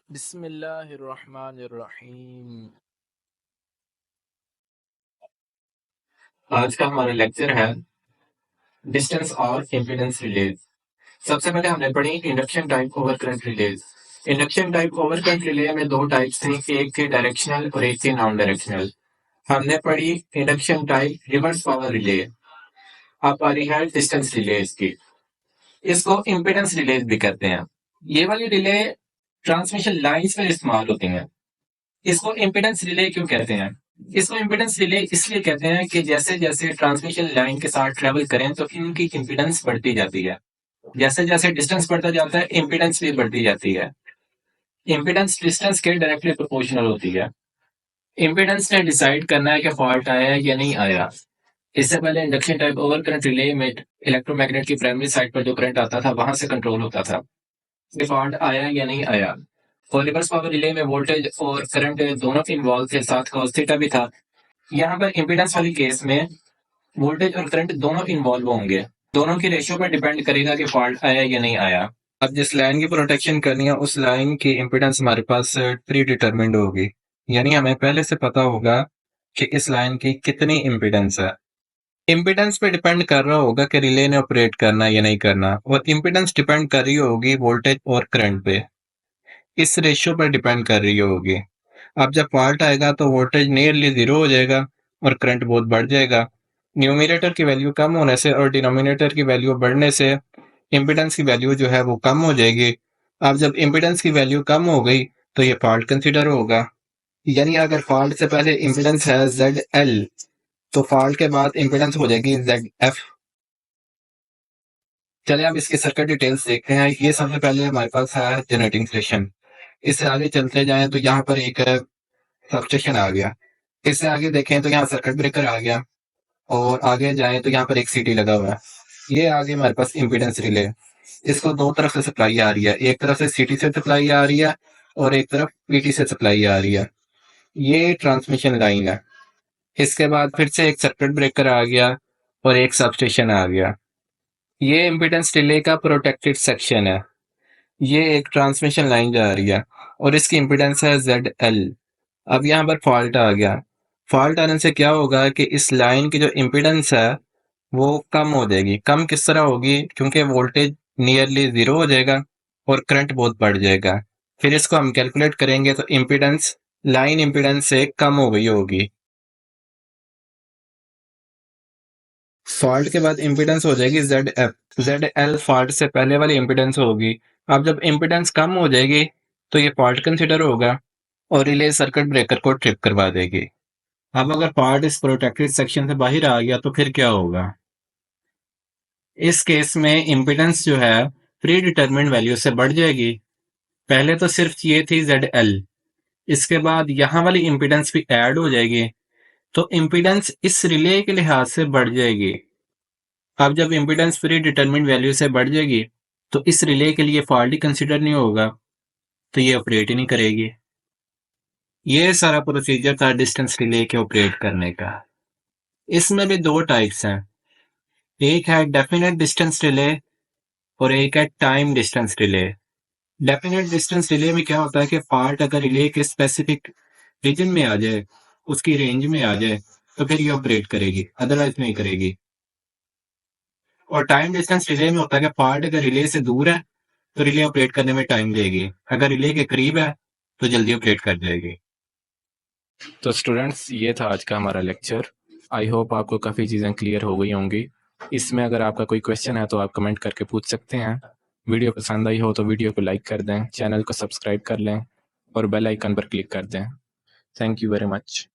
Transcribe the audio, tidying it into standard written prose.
बिस्मिल्लाहिर्रहमानिर्रहीम। आज का हमारा लेक्चर है डिस्टेंस और इम्पीडेंस रिलेज। सबसे पहले हमने पढ़ी induction type over current release. Induction type over current relay में दो टाइप्स थी, एक थी डायरेक्शनल और एक थी नॉन डायरेक्शनल। हमने पढ़ी induction type reverse power relay. अब बारी है डिस्टेंस रिलेज की। इसको इम्पीडेंस रिलेज भी कहते हैं। ये वाली रिले ट्रांसमिशन लाइंस में इस्तेमाल होती हैं। इसको इम्पीडेंस रिले क्यों कहते हैं? इसको इम्पीडेंस रिले इसलिए कहते हैं कि जैसे जैसे ट्रांसमिशन लाइन के साथ ट्रेवल करें तो इनकी इम्पीडेंस बढ़ती जाती है। जैसे जैसे डिस्टेंस बढ़ता जाता है इम्पीडेंस भी बढ़ती जाती है। इम्पीडेंस डिस्टेंस के डायरेक्टली प्रोपोर्शनल होती है। इम्पीडेंस ने डिसाइड करना है कि फॉल्ट आया है या नहीं आया। इससे पहले induction type over current relay में इलेक्ट्रोमैग्नेट की प्राइमरी साइड पर जो करंट आता था वहां से कंट्रोल होता था कि फॉल्ट आया या नहीं आया। और रिवर्स पावर रिले में वोल्टेज और करंट दोनों इन्वॉल्व थे, साथ कॉस थीटा भी था। यहाँ पर इम्पीडेंस वाली केस में वोल्टेज और करंट दोनों इन्वॉल्व होंगे। दोनों की रेशियो पर डिपेंड करेगा कि फॉल्ट आया या नहीं आया। अब जिस लाइन की प्रोटेक्शन करनी है उस लाइन की इम्पीडेंस हमारे पास प्री डिटरमिन्ड होगी, यानी हमें पहले से पता होगा कि इस लाइन की कितनी इम्पीडेंस है। इम्पीडेंस पे डिपेंड कर रहा होगा कि रिले ने ऑपरेट करना या नहीं करना, और इम्पीडेंस डिपेंड कर रही होगी वोल्टेज और करंट पे। इस रेशियो पर डिपेंड कर रही होगी। अब जब फॉल्ट आएगा तो वोल्टेज नियरली जीरो हो जाएगा और करंट बहुत बढ़ जाएगा। न्यूमिनेटर की वैल्यू कम होने से और डिनोमिनेटर की वैल्यू बढ़ने से इम्पीडेंस की वैल्यू जो है वो कम हो जाएगी। अब जब इम्पीडेंस की वैल्यू कम हो गई तो ये फॉल्ट कंसिडर होगा। यानी अगर फॉल्ट से पहले इम्पीडेंस है ZL तो फॉल्ट के बाद इम्पीडेंस हो जाएगी ZF। चलिए अब इसकी सर्किट डिटेल्स देखते हैं। ये सबसे पहले हमारे पास है जनरेटिंग स्टेशन। इससे आगे चलते जाएं तो यहाँ पर एक सबस्टेशन आ गया। इससे आगे देखें तो यहाँ सर्किट ब्रेकर आ गया, और आगे जाएं तो यहाँ पर एक सीटी लगा हुआ है। ये आगे हमारे पास इम्पीडेंस रिले। इसको दो तरफ से सप्लाई आ रही है, एक तरफ से सीटी से सप्लाई आ रही है और एक तरफ पीटी से सप्लाई आ रही है। ये ट्रांसमिशन लाइन है। इसके बाद फिर से एक सर्किट ब्रेकर आ गया और एक सबस्टेशन आ गया। ये इम्पीडेंस रिले का प्रोटेक्टेड सेक्शन है। ये एक ट्रांसमिशन लाइन जा रही है और इसकी इम्पीडेंस है ZL। अब यहाँ पर फॉल्ट आ गया। फॉल्ट आने से क्या होगा कि इस लाइन की जो इम्पीडेंस है वो कम हो जाएगी। कम किस तरह होगी? क्योंकि वोल्टेज नियरली जीरो हो जाएगा और करंट बहुत बढ़ जाएगा। फिर इसको हम कैलकुलेट करेंगे तो इम्पीडेंस लाइन इम्पीडेंस से कम हो गई होगी। फॉल्ट के बाद इम्पीडेंस हो जाएगी ZF। ZL फॉल्ट से पहले वाली इम्पीडेंस होगी। अब जब इम्पीडेंस कम हो जाएगी तो ये फॉल्ट कंसिडर होगा और रिले सर्किट ब्रेकर को ट्रिप करवा देगी। अब अगर पार्ट इस प्रोटेक्टेड सेक्शन से बाहर आ गया तो फिर क्या होगा? इस केस में इम्पीडेंस जो है प्री डिटरमिन्ड वैल्यू से बढ़ जाएगी। पहले तो सिर्फ ये थी ZL, इसके बाद यहाँ वाली इम्पीडेंस भी ऐड हो जाएगी, तो इम्पीडेंस इस रिले के लिहाज से बढ़ जाएगी। अब जब इम्पीडेंस प्री डिटरमिन्ड वैल्यू से बढ़ जाएगी तो इस रिले के लिए फॉल्ट ही कंसिडर नहीं होगा, तो ये ऑपरेट ही नहीं करेगी। ये सारा प्रोसीजर था डिस्टेंस रिले के ऑपरेट करने का। इसमें भी दो टाइप्स हैं, एक है डेफिनेट डिस्टेंस रिले और एक है time distance relay. Definite distance relay में क्या होता है कि पार्ट अगर रिले के स्पेसिफिक रीजन में आ जाए, उसकी रेंज में आ जाए, तो फिर ये ऑपरेट करेगी, अदरवाइज नहीं करेगी। और टाइम डिस्टेंस रिले में होता है कि पार्ट अगर रिले से दूर है तो रिले ऑपरेट करने में टाइम लेगी, अगर रिले के करीब है तो जल्दी ऑपरेट कर जाएगी। तो स्टूडेंट्स, ये था आज का हमारा लेक्चर। आई होप आपको काफ़ी चीज़ें क्लियर हो गई होंगी। इसमें अगर आपका कोई क्वेश्चन है तो आप कमेंट करके पूछ सकते हैं। वीडियो पसंद आई हो तो वीडियो को लाइक कर दें, चैनल को सब्सक्राइब कर लें और बेल आइकन पर क्लिक कर दें। Thank you very much.